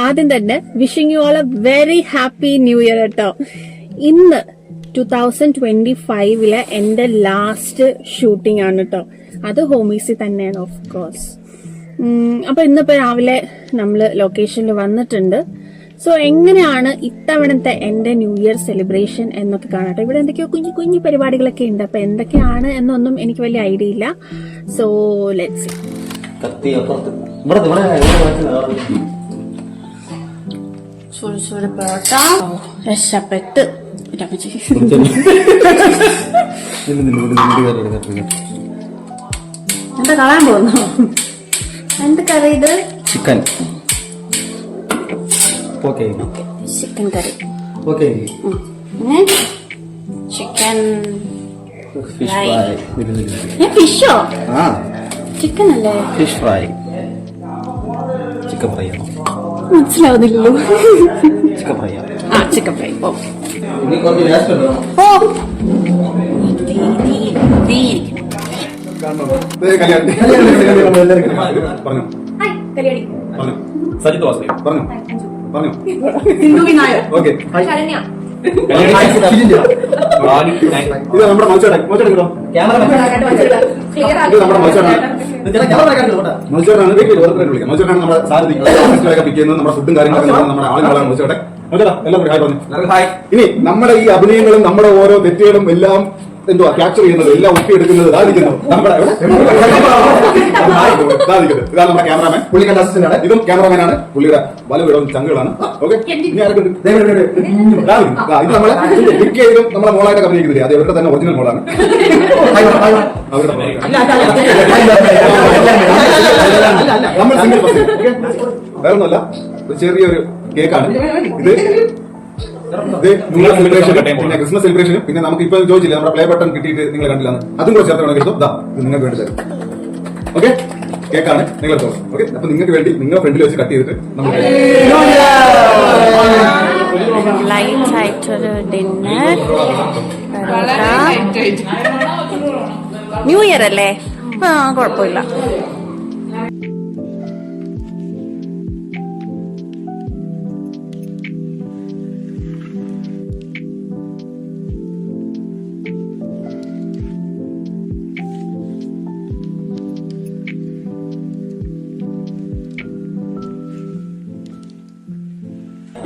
ആദ്യം തന്നെ wishing you all a very happy new year കേട്ടോ. ഇന്ന് 2025 എന്റെ ലാസ്റ്റ് ഷൂട്ടിംഗ് ആണ് കേട്ടോ. അത് ഹോമീസി തന്നെയാണ് ഓഫ് കോഴ്സ്. അപ്പൊ ഇന്നിപ്പോ രാവിലെ നമ്മള് ലൊക്കേഷനിൽ വന്നിട്ടുണ്ട്. സോ എങ്ങനെയാണ് ഇത്തവണത്തെ എന്റെ ന്യൂ ഇയർ സെലിബ്രേഷൻ എന്നൊക്കെ കാണട്ടെ. ഇവിടെ എന്തൊക്കെയോ കുഞ്ഞു കുഞ്ഞു പരിപാടികളൊക്കെ ഉണ്ട്. അപ്പൊ എന്തൊക്കെയാണ് എന്നൊന്നും എനിക്ക് വലിയ ഐഡിയ ഇല്ല. So let's see. പൊറോട്ട രക്ഷപ്പെട്ട് എന്താ കളയാൻ പോകുന്നു? എന്ത് കറി ഇത്? ചിക്കൻ ചിക്കൻ കറി. ചിക്കൻ ഫിഷോ? ചിക്കൻ അല്ലേ? Fish fry. ചിക്കൻ ഫ്രൈ മനസ്സിലാവുന്നില്ലല്ലോ. Chicken fry. Chicken fry. ഓ സജിത് വാസുദേവ് പറഞ്ഞു. ഇത് നമ്മുടെ മത്സരം ക്യാമറ മത്സരമാണ്. മത്സരമാണ് നമ്മുടെ സാരഥി പിക്ക് ചെയ്യുന്നത്. നമ്മുടെ ഫുഡും കാര്യങ്ങളൊക്കെ നമ്മുടെ ആളുകളാണ് മത്സരം. എല്ലാവരും ഹായ് പറഞ്ഞു. ഇനി നമ്മുടെ ഈ അഭിനയങ്ങളും നമ്മുടെ ഓരോ തെറ്റുകളും എല്ലാം എന്തുവാ ക്യാപ്ചർ ചെയ്യുന്നത്, എല്ലാം ഒപ്പിയെടുക്കുന്നത് നമ്മുടെ ഇതാണ് നമ്മുടെ ക്യാമറാമാൻ. പുള്ളിയുടെ അസിസ്റ്റന്റ് ആണ്. ഇതും ക്യാമറാമാനാണ്. പുള്ളിയുടെ വല വിടവും ചങ്കുകളാണ്. ഓക്കെ, ഇനി ആർക്കുണ്ട്? ഇത് നമ്മളെ പിക്ക് ചെയ്തും നമ്മളെ മോളായിട്ട് അഭിനയിക്കുന്നില്ല. അത് ഇവരുടെ തന്നെ ഒറിജിനൽ മോളാണ്. നമ്മൾ സിംഗിൾ വേറെ ഒന്നുമല്ല, ഒരു ചെറിയൊരു കേക്കാണ് ഇത്. പിന്നെ ക്രിസ്മസ് സെലിബ്രേഷനും പിന്നെ നമുക്ക് ഇപ്പൊ ചോദിച്ചില്ല നമ്മുടെ പ്ലേ ബട്ടൺ കിട്ടിയിട്ട് നിങ്ങൾ കണ്ടില്ല, അതും കൂടെ ചേർത്ത് വേണമെങ്കിൽ ഇത് നിങ്ങൾക്ക് വേണ്ടി തരും. ഓക്കെ, കേക്കാണ് നിങ്ങൾ എടുത്തോളൂ. ഓക്കെ, അപ്പൊ നിങ്ങൾക്ക് വേണ്ടി നിങ്ങൾ ഫ്രണ്ടിൽ വെച്ച് കട്ട് ചെയ്തിട്ട് ലൈറ്റ് ആയിട്ടൊരു ഡിന്നർ. ന്യൂ ഇയർ അല്ലേ? കുഴപ്പമില്ല.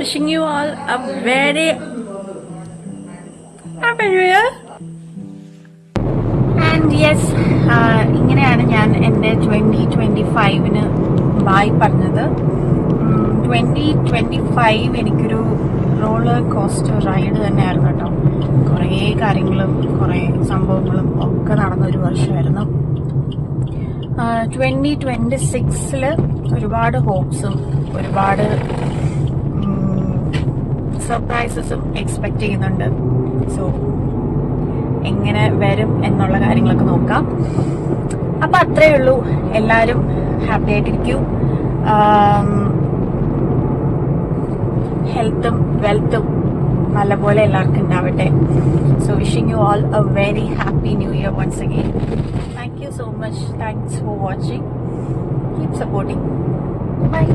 Wishing you all a very happy new year. And yes, ഇങ്ങനെയാണ് ഞാൻ എൻ്റെ 2025 ബായ് പറഞ്ഞത്. 2025 എനിക്കൊരു റോളർ കോസ്റ്റർ റൈഡ് തന്നെയായിരുന്നു കേട്ടോ. കുറേ കാര്യങ്ങളും കുറേ സംഭവങ്ങളും ഒക്കെ നടന്ന ഒരു വർഷമായിരുന്നു. 2026 ഒരുപാട് ഹോപ്സും ഒരുപാട് സർപ്രൈസസും എക്സ്പെക്ട് ചെയ്യുന്നുണ്ട്. സോ എങ്ങനെ വരും എന്നുള്ള കാര്യങ്ങളൊക്കെ നോക്കാം. അപ്പൊ അത്രേ ഉള്ളൂ. എല്ലാവരും ഹാപ്പി ആയിട്ടിരിക്കൂ. ഹെൽത്തും വെൽത്തും നല്ലപോലെ എല്ലാവർക്കും ഉണ്ടാവട്ടെ. So wishing you all a very happy new year once again. Thank you so much. Thanks for watching. Keep supporting. By.